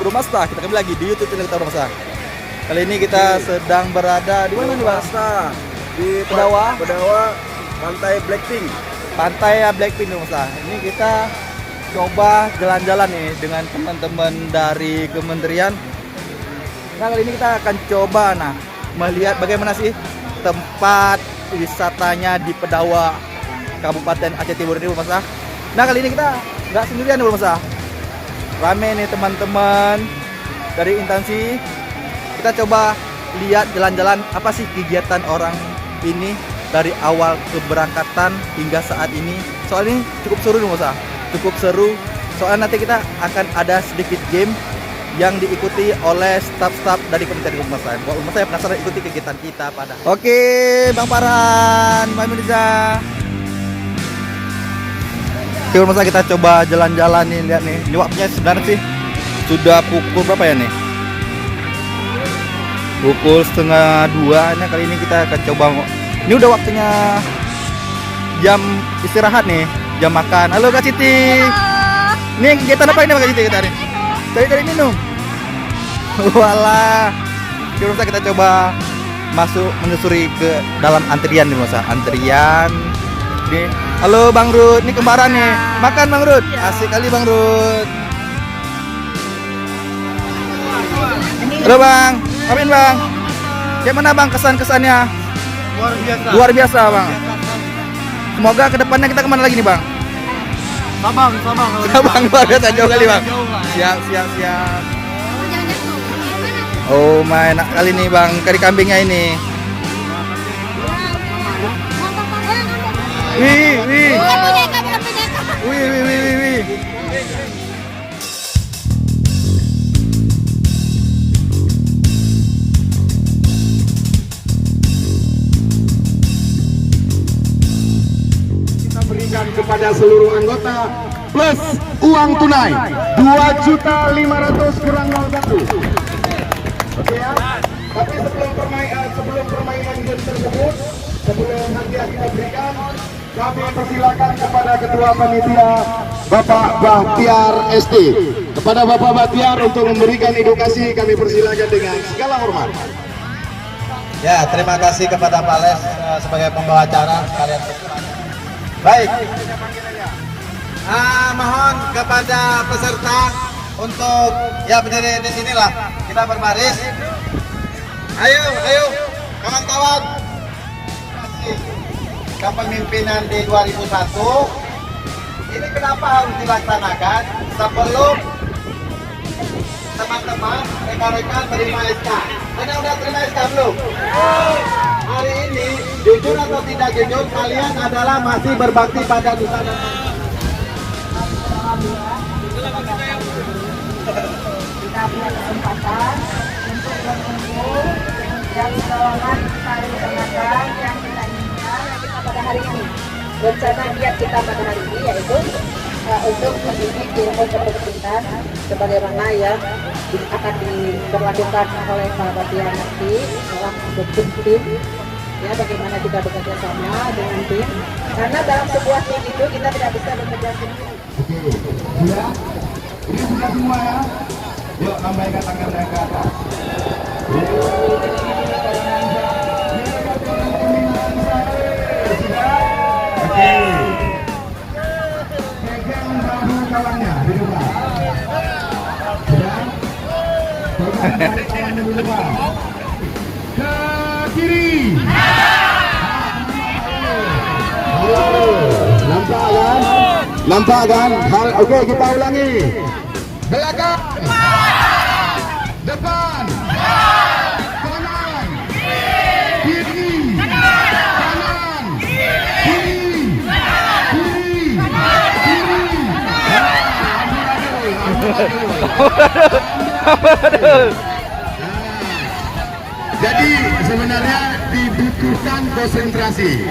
Bro Masta. Kita kembali lagi di YouTube channel kita Bro Masta. Kali ini kita sedang berada di mana nih Bang? Di Pedawa Pantai Blackpink. Pantai Blackpink Bro Masta. Ini kita coba jalan-jalan nih dengan teman-teman dari kementerian. Nah kali ini kita akan coba melihat bagaimana sih tempat wisatanya di Pedawa Kabupaten Aceh Timur ini Bro Masta. Nah kali ini kita nggak sendirian nih Bro Masta. Rame nih teman-teman dari instansi. Kita coba lihat jalan-jalan apa sih kegiatan orang ini dari awal keberangkatan hingga saat ini. Soalnya ini cukup seru nih Musa, cukup seru. Soalnya nanti kita akan ada sedikit game yang diikuti oleh staf-staf dari Kementerian Humas. Wah, saya penasaran ikuti kegiatan kita pada. Oke, Bang Farhan, Mbak Mirza. Oke, Musa kita coba jalan-jalan nih, lihat nih. Ini waktunya sebenarnya sih sudah pukul berapa ya nih? Pukul 1:30. Nah kali ini kita akan coba. Ini udah waktunya jam istirahat nih, jam makan. Halo Kak Siti. Ini kegiatan apa ini Kak Siti kita hari? Cari minum. Walah. Kita coba masuk menyusuri ke dalam antrian nih Masa. Antrian. Nih. Halo Bang Rud, ini kembaran nih. Makan Bang Rud. Asik kali Bang Rud. Halo Bang. Amin Bang. Gimana Bang kesan-kesannya? Luar biasa Bang. Semoga kedepannya kita kemana lagi nih Bang? Sabang. Luar biasa jauh kali Bang. Siap. Oh my, enak kali nih Bang, kari kambingnya ini. Wih. Berikan kepada seluruh anggota plus uang tunai 2.500.000 kurang 01. Oke ya. Tapi sebelum permainan game tersebut, sebelum hadiah kita berikan, kami persilakan kepada Ketua Panitia Bapak Bahtiar SD. Kepada Bapak Bahtiar untuk memberikan edukasi kami persilakan dengan segala hormat. Ya, terima kasih kepada Pak Les sebagai pembawa acara sekalian. Baik, mohon kepada peserta untuk ya berdiri di sinilah, kita berbaris. Ayo, kawan-kawan. Kepemimpinan di 2001 ini kenapa harus dilaksanakan sebelum teman-teman rekan-rekan terima SK? Anda udah terima SK belum? Hari ini jujur atau tidak jujur, kalian adalah masih berbakti pada nusa dan bangsa. Kita punya kesempatan untuk mengumpul dan selamat kita rencanakan yang kita inginkan kita pada hari ini. Rencana niat kita pada hari ini yaitu untuk mendidik ilmu kepemimpinan sebagaimana yang akan diberlakukan oleh Pak Bahtiar nanti dalam bentuk tim. Ya, bagaimana kita bekerja sama dengan tim, karena dalam sebuah tim itu kita tidak bisa bekerja sendiri. Oke, sudah? Ini sudah semua ya? Yuk, lambaikan tangannya ke atas. Oke. Pegang bahu kawannya di depan. Sudah? Pegang bahu kawannya di depan. Ke kiri. Nampak kan? Oke, kita ulangi. Belakang. Depan. Kanan. Kiri. Kanan. Kiri. Jadi sebenarnya dibutuhkan konsentrasi.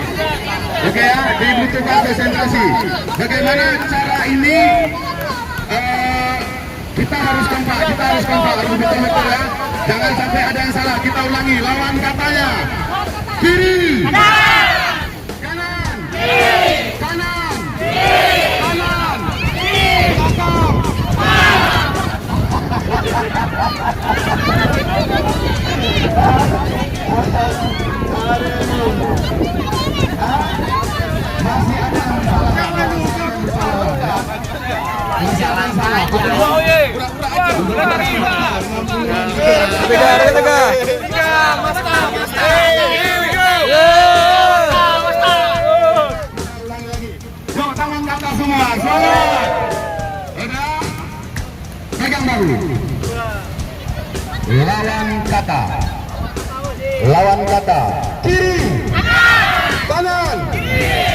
Oke ya, dibutuhkan konsentrasi. Bagaimana cara ini? Kita harus kompak, harus betul-betul ya. Jangan sampai ada yang salah. Kita ulangi, lawan katanya. Kiri. Kanan. Kanan. Kanan. Belakang. Yuk, tangan kata semua. Semangat. Udah. Pegang baru. Lawan kata. Lawan kata. Kiri. Kanan.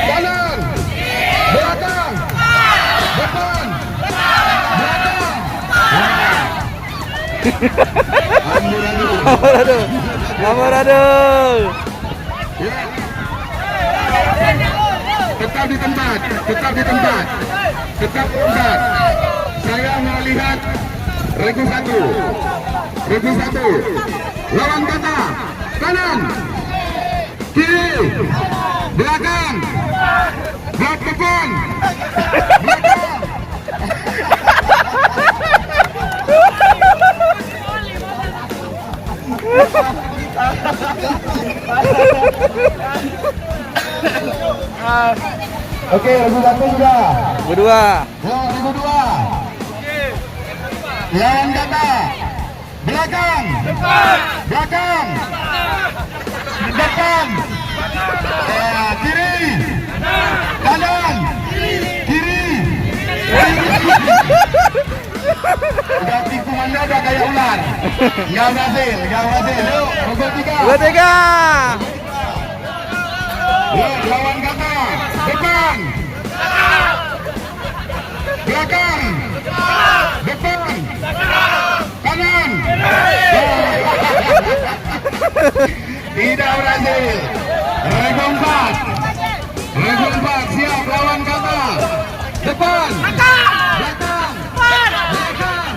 Kanan. Belakang. Depan. Belakang. Amburadul. Tetap di tempat, tetap di tempat, tetap di tempat. Saya melihat regu satu, lawan kata, kanan, kiri, belakang, belakang depan, belakang. Oke, regu satu sudah. Kedua. Regu dua. Lawan kata. Belakang. Belakang. Depan. Kiri. Kanan. Kiri. Udah tikungan udah kayak ular. Nggak berhasil. Yuk, regu tiga. Dua tiga. Lawan kata. Depan. Belakang. Depan. Kanan. Tidak berhasil. Regu empat. Siap lawan kata. Depan. Belakang. Belakang.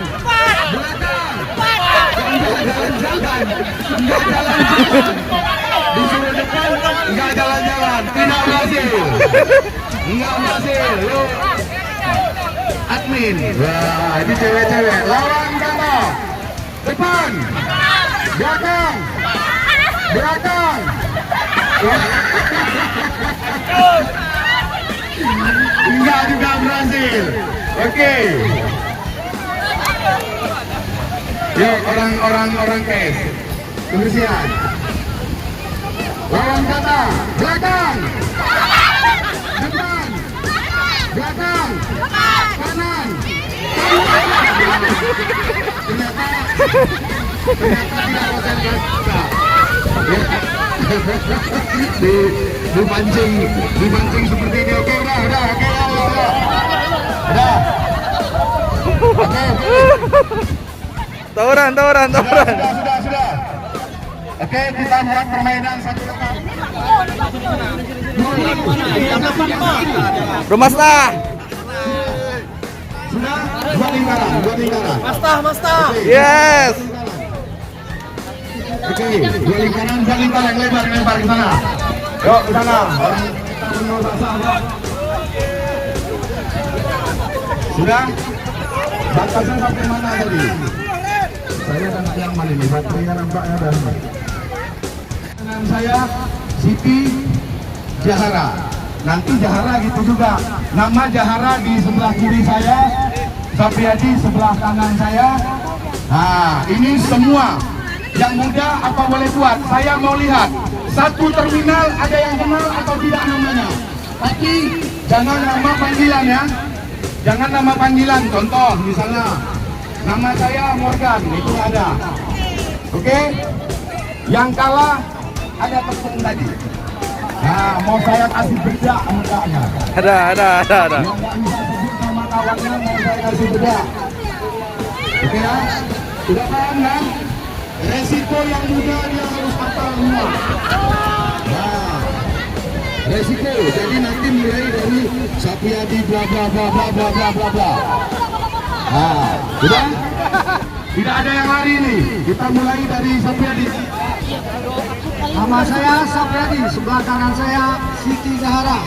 Enggak jalan-jalan. Disuruh depan, enggak jalan-jalan. Tidak berhasil. Yuk. Admin. Wah, ini cewek-cewek. Lawan kata. Depan. Belakang. Enggak juga berhasil. Oke. Yuk, orang kes. Kebersihan. Lawan kata. Belakang. Depan. Belakang. Kanan. Ternyata tidak konsentrasi. Dipancing seperti ini. Oke, udah. Oke. Tawuran. Sudah. Oke, kita buat permainan satu lepas. Rumasta. Sudah, dua lingkaran. Masta. Yes. Oke, dua lingkaran yang lebar ke sana. Yuk, ke sana. Sudah? Batasan sampai mana tadi? Saya dan yang mana ini? Baterainya nampaknya ada. Dengan saya, Siti Jahara. Nanti Jahara gitu juga. Nama Jahara di sebelah kiri saya, Sapriadi sebelah kanan saya. Nah, ini semua yang muda apa boleh buat. Saya mau lihat satu terminal ada yang kenal atau tidak namanya. Tapi jangan nama panggilan ya. Jangan nama panggilan. Contoh misalnya nama saya Morgan, itu ada. Oke? Yang kalah ada tepung tadi. Nah, mau saya kasih bedak mukanya. Ada. Yang nggak bisa sebut nama kawannya mau saya kasih bedak. Oke ya? Sudah paham kan? Resiko yang muda dia harus hafal semua. Nah, resiko. Jadi nanti mulai dari Sapriadi bla bla bla bla bla bla bla bla. Nah, sudah? Tidak ada yang lari nih. Kita mulai dari Sapriadi. Nama saya Sapriadi, sebelah kanan saya Siti Jahara.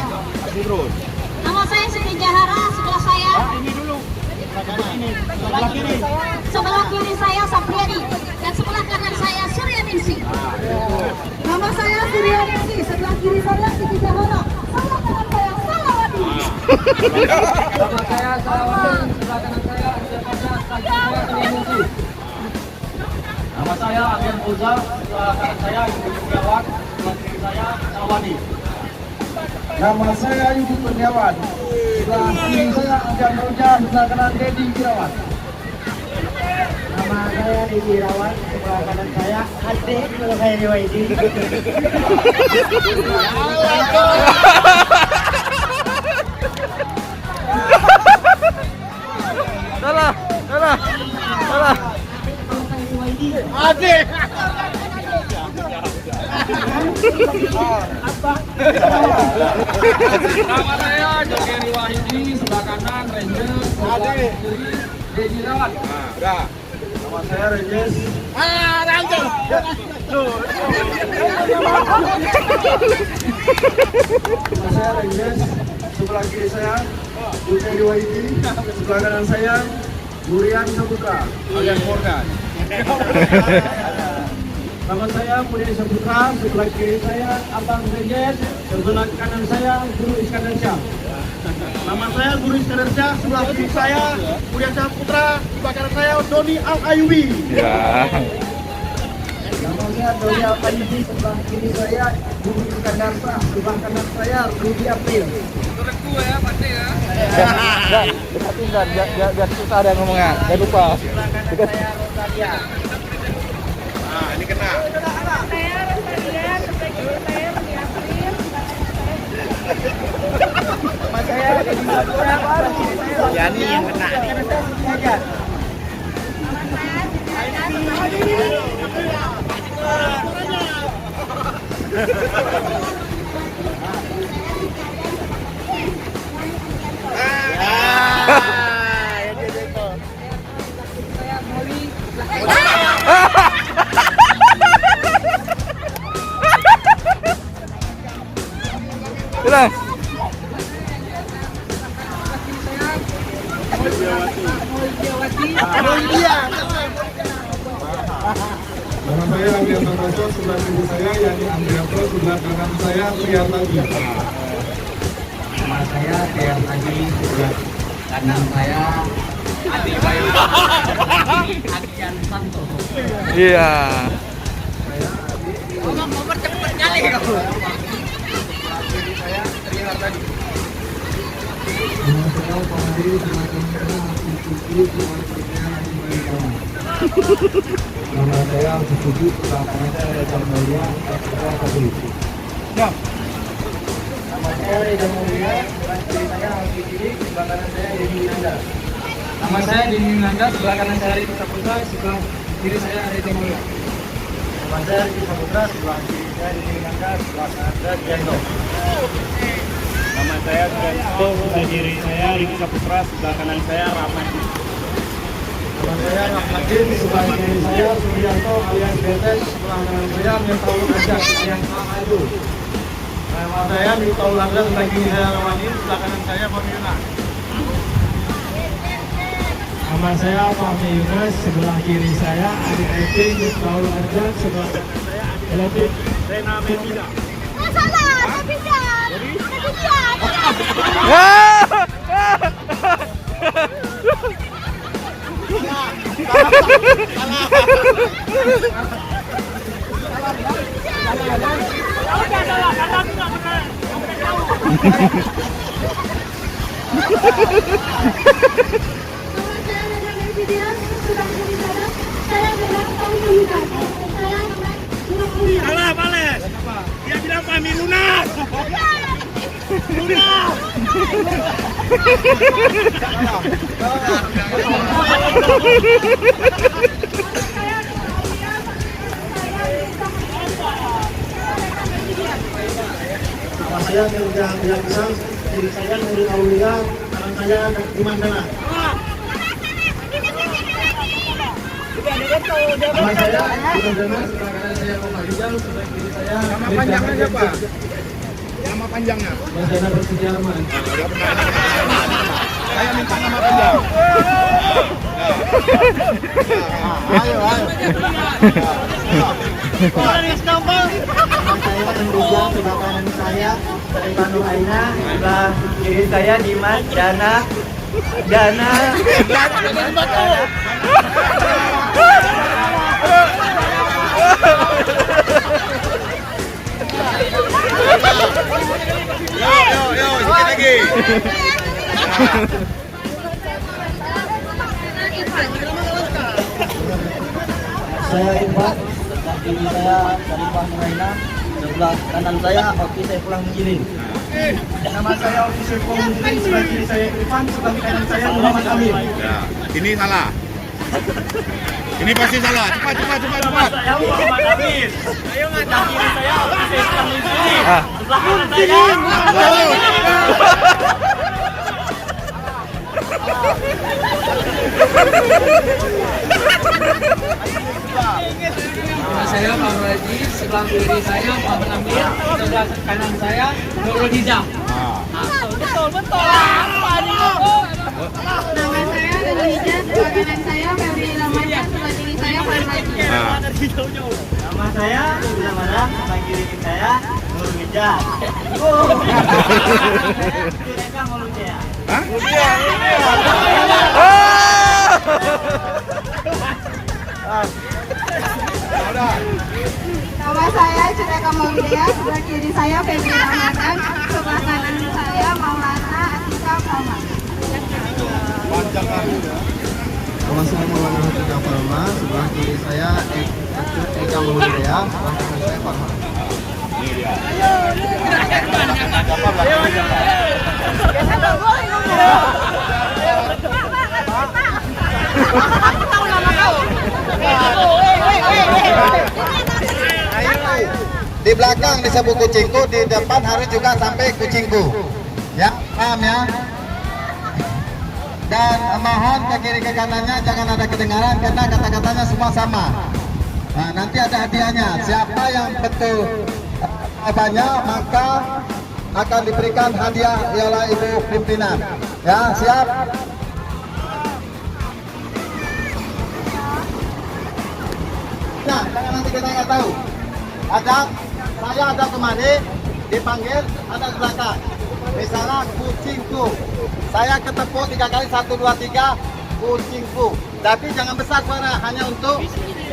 Nama saya Siti Jahara, sebelah saya. Sebelah kiri saya Sapriadi dan sebelah kanan saya Suryaningsih. Nama saya Suryaningsih, sebelah kiri saya Siti Jahara. Sebelah kanan saya Salawati. Nama saya Salawati, sebelah kanan saya Suryaningsih. Nama saya Adrian Oza, sebelah kanan saya Yudi Kurniawan, sebelah kiri saya Sawadi. Nama saya Yudi Kurniawan. Sebelah kiri saya Adrian Roja, sebelah kanan Dedi Irawan. Nama saya Dedi Irawan, sebelah kanan saya Ade, sebelah saya Dewaidi. Salah. Nama saya Jokeri Wahidi, sebelah kanan Ranger, sebelah kiri Dedi Irawan. Nama saya Regis. Nama saya Regis. Sebelah kiri saya Yudi Waidi. Sebelah kanan saya Durian Saputra alias Morgan. Nama saya Budi Saputra. Sebelah kiri saya Abang Regis. Sebelah kanan saya Guru Iskandar Syah. Nama saya Guru Iskandar Syah. Sebelah kiri saya Budi Saputra. Sebelah kanan saya Doni Al Ayubi. Ya. Nama saya Doni Al Ayubi. Sebelah kiri saya Guru Iskandar Syah. Sebelah kanan saya Rudi April. Dekatin kan, biar susah ada yang ngomongnya. Jangan lupa. Saya Rosalia. Ini kena. Saya Rosalia, sebelah kiri saya Rudi April, Nama saya Dedi Saputra. Yani yang kena. Hilang. Nama saya Andrea Santoso, sebelah kiri saya Yani Andrea Pro, sebelah kanan saya Priyatadi. Nama saya Tiar Tadi, sebelah kanan saya Adrian Santoso. Iya. Nama saya Pahadi, sebelah kanan saya Suzuki, sebelah kiri saya Haji Balikama. Nama saya Suzuki, sebelah kanan saya Reza Mulia, sebelah kiri. Nama saya Reza Mulia, sebelah kiri saya Alfi Sidik, sebelah kanan saya Dedi Nanda. Nama saya Dini Nanda, sebelah kanan saya Riki Saputra, sebelah kiri saya Reza Mulia. Nama saya Riki Saputra, sebelah kiri saya Dedi Nanda, sebelah kanan saya Jendo. Nama saya Gento, sebelah kiri saya Riki Saputra, sebelah kanan saya Rahmadi. Nama saya Rahmadin, sebelah kiri saya Suryanto alias Betes, sebelah kanan saya Miftahul Ajak alias Ahadu. Nama saya Miftahul Ajak, sebelah kiri saya Ramadin, sebelah kanan saya Fahmi Yunus. Nama saya Fahmi Yunus, sebelah kiri saya Adi Eping, Miftahul Ajak, sebelah kanan saya Adi Lepin. Rena Medina. salah, tidak. Salah, Pales. Dia bilang Fahmi Lunas. Lunas. Nama saya Mirza Bilaksang, kiri saya Nurul Aulia, kanan saya Iman Dana. Nama saya Iman Dana, sebelah kanan saya Muhammad Rizal, sebelah kiri saya Nama panjangnya siapa? Nama panjangnya. Mas Dana Bersejarman. Saya minta nama panjang. Ayo. Nama saya Enduja, sebelah kanan saya Ibanu Aina, sebelah kiri saya Dimas Dana. Saya Irfan, sebelah kiri saya Sarifah Muraina, sebelah kanan saya Oki Saifullah Menggiring. Nama saya Oki Saifullah Menggiring, sebelah kiri saya Irfan, sebelah kanan saya Muhammad Amir. Ya, ini salah. Ini pasti salah. Cepat. Saya Muhammad Amir. Ayo ngajak kiri saya, saya sedang mencuri. Ah. Sebelah kanan saya. Saya Pak Raji, sebelah kiri saya Muhammad Amir, sebelah kanan saya Nurul Hijab. Betul. Nama saya Nurul Hijab, sebelah kanan saya Febri Ramadan, sebelah kiri saya Pak Raji. Nama saya sebelah mana? Sebelah kiri saya Nur Hijab. Mereka mulutnya. Nama saya Cudeka Maulida, sebelah kiri saya Febri Ramadan, sebelah kanan saya Maulana Atika Muhammad. Nama saya Maulana Atika Palma, sebelah kiri saya Eka Maulida, sebelah kanan saya Farhan. Di belakang disebut kucingku, di depan harus juga sampai kucingku. Ya, paham ya? Dan mohon ke kiri ke kanannya jangan ada kedengaran karena kata-katanya semua sama. Nah, nanti ada hadiahnya. Siapa yang betul jawabannya maka akan diberikan hadiah ialah ibu pimpinan. Ya, siap? Nah, jangan nanti kita nggak tahu. Saya ada kemana, dipanggil, ada di belakang. Misalnya kucingku, saya ketepuk 3 kali, 1, 2, 3, kucingku. Tapi jangan besar suara, hanya untuk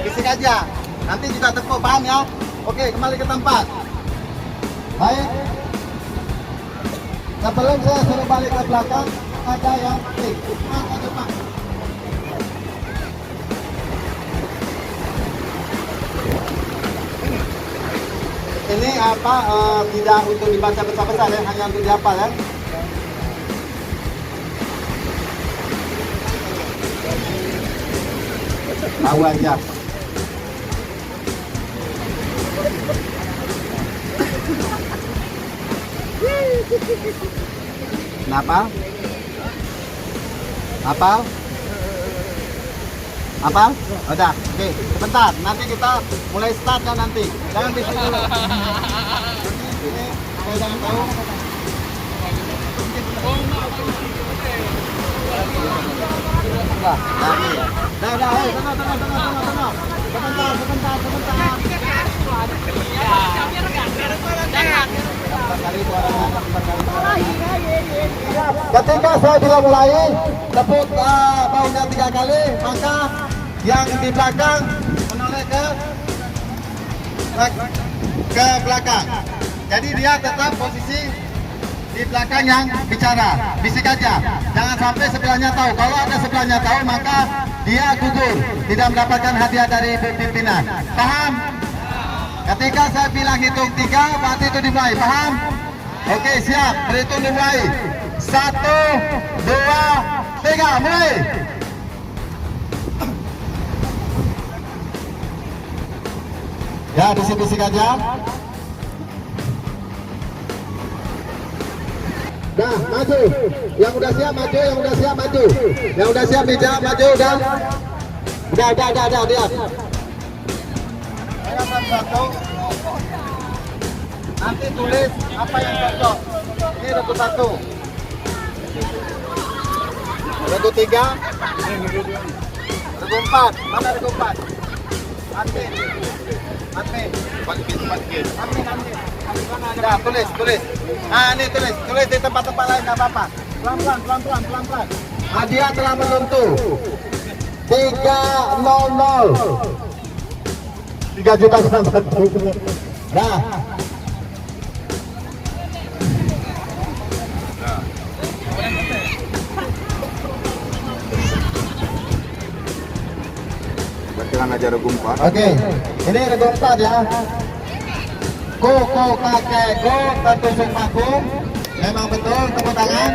bisik aja. Nanti juga tepuk, paham ya? Oke, kembali ke tempat. Baik. Sebelum saya suruh balik ke belakang, ada yang klik. Cepat. Ini apa tidak untuk dibaca besar-besar ya, hanya untuk dihafal ya. Tahu aja. Kenapa? Apa? Udah, oke. Sebentar, nanti kita mulai start ya nanti. Jangan di sini dulu. Ini saya jangan tahu. Udah, tenang. Sebentar. Ketika saya bilang mulai, tepuk baunya 3 kali, maka yang di belakang menoleh ke belakang. Jadi dia tetap posisi di belakang yang bicara. Bisik aja, jangan sampai sebelahnya tahu. Kalau ada sebelahnya tahu, maka dia gugur, tidak mendapatkan hadiah dari ibu pimpinan. Paham? Ketika saya bilang hitung 3, berarti itu dimulai. Paham? Oke, siap. Berhitung dimulai. 1, 2, 3, mulai. Ya, bisik-bisik aja. Dah, maju. Yang udah siap maju, Yang udah siap meja maju, udah. Udah, lihat. Saya satu. Nanti tulis apa yang cocok. Ini regu 1. Regu 3. Regu 4. Mana regu 4? Admin. Nah, tulis. Nah, ini tulis di tempat-tempat lain nggak apa-apa. Pelan-pelan. Hadiah telah menentu. 300. 3 juta satu. Nah. Jangan aja regu 4. Oke, ini regu 4 ya. Koko kakek go tertusuk paku. Memang betul, tepuk tangan.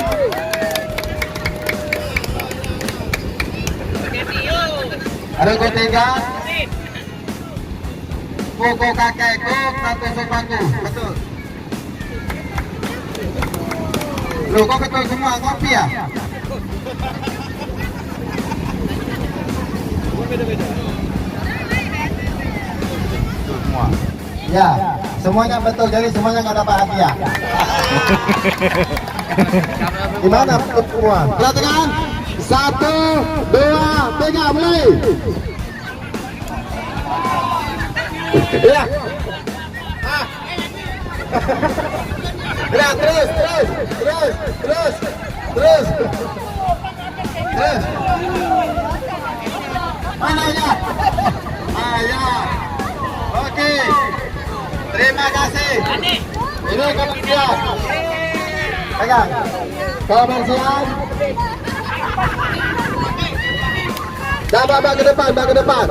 Regu 3. Koko kakek go tertusuk paku. Betul. Loh, kok betul semua kopi ya? Semua. Ya, semuanya betul, jadi semuanya nggak dapat hadiah. Gimana betul semua? Perhatikan, 1, 2, 3, mulai. Ya. Ya, terus. Mana ya? Ya. Oke. Terima kasih. Ini kebersihan. Pegang. Kebersihan. Bapak ke depan.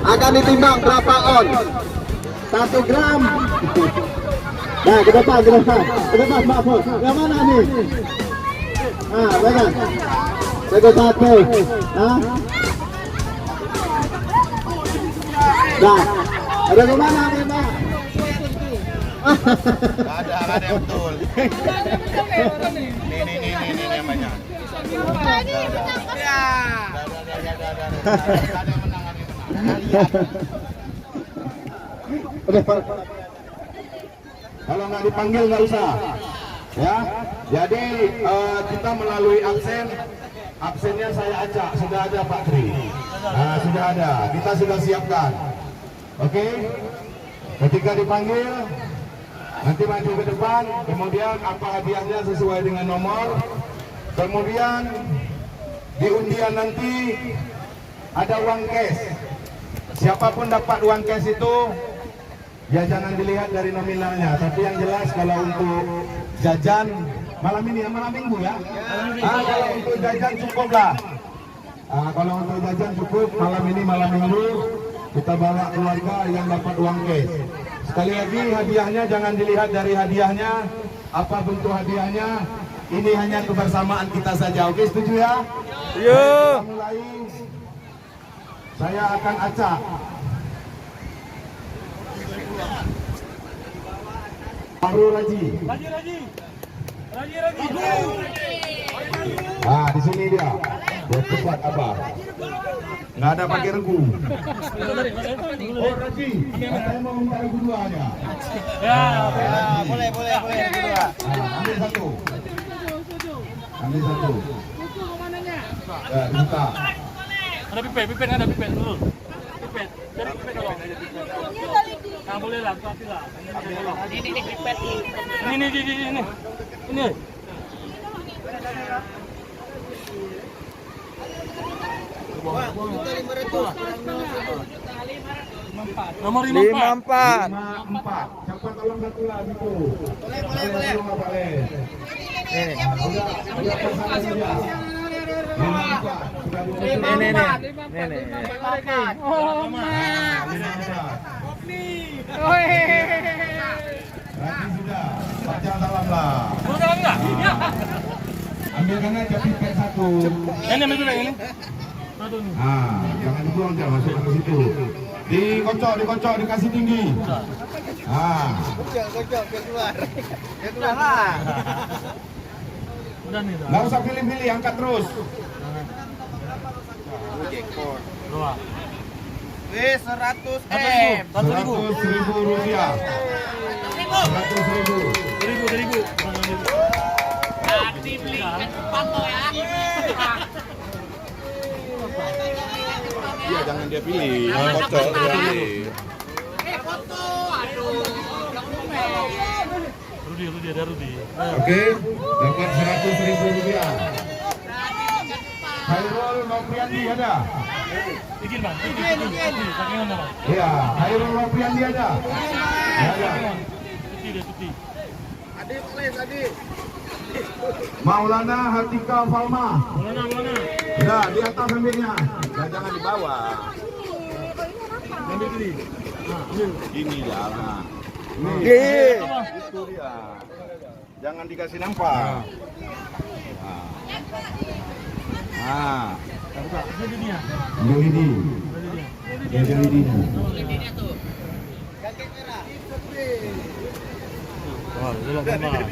Akan ditimbang berapa on? 1 gram. Nah, ke depan, maaf. Yang mana nih? Nah, pegang. Regu 1. Nah. Nah, ada kemana nih, Pak? Ada yang betul. Ini namanya. Kalau nggak dipanggil nggak usah, ya. Jadi kita melalui absennya saya acak, sudah ada Pak Tri. Nah, sudah ada, kita sudah siapkan. Oke, ketika dipanggil nanti maju ke depan, kemudian apa hadiahnya sesuai dengan nomor. Kemudian di undian nanti ada uang cash. Siapapun dapat uang cash itu, ya jangan dilihat dari nominalnya, tapi yang jelas kalau untuk jajan malam ini ya, malam minggu ya. Kalau untuk jajan cukuplah. Kalau untuk jajan cukup malam ini, malam minggu kita bawa keluarga yang dapat uang cash. Sekali lagi, hadiahnya jangan dilihat dari hadiahnya, apa bentuk hadiahnya. Ini hanya kebersamaan kita saja. Oke, setuju ya? Iya. Mulai, saya akan acak. Baru Raji. Ah, di sini dia. Dia cepat abah. Nggak ada pakai regu. Oh, Raji. Saya mau minta regu 2 aja. Ya, Boleh regu 2. Ambil satu. Ya, minta. ada pipet ada pipet dulu. Pipet. Dari pipet dong. Nah, boleh lah, kasih lah. Ini pipet. Ini. Ini. Nomor 54. 54. Siapa tolong satu lagi tuh. Boleh. Udah kesana dia. 54. Sudah Ini. Oh, Berarti sudah. Baca salam lah. Boleh salam enggak? Ya. Ambilkan aja pipet 1. Ini ambil dulu yang ini. Satu nih. Nah, jangan dibuang, jangan masukkan ke situ. Dikocok, dikasih tinggi. Ah. Kocok keluar. Ya keluar lah. Udah nih, dah. Nggak usah pilih-pilih, angkat terus. Dua. Wis 100 100.000 rupiah. 100.000. 1.000. Iya, jangan dia pilih. Kocok dia pilih. Rudi, ada Rudi. Oke, dapat 100.000 rupiah. Hairul Nopriandi ada? Bikin bang, bikin. Saking mana bang? Iya, Hairul Nopriandi ada? Ya, ada. Cuti. Maulana Hatika Falma. Mana? Ya, di atas ambilnya. Jangan di bawah. ambil kiri. Ambil. Ini jalan. Iya. Itu dia. Jangan dikasih nampak. Nah. Ini dia. Lidi. Wah, belum tambah.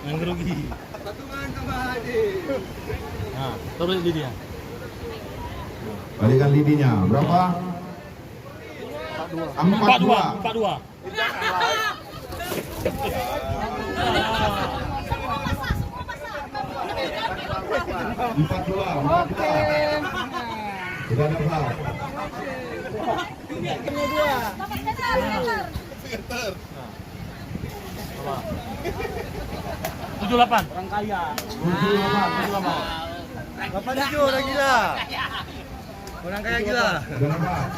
Yang grogi. Nah, taruh di dia. Balikan lidinya. Berapa? 42. 42. Oke. Tidak ada foul. Tujuh 8. Orang kaya. 87 orang gila. Orang kaya gila. Tidak ada foul.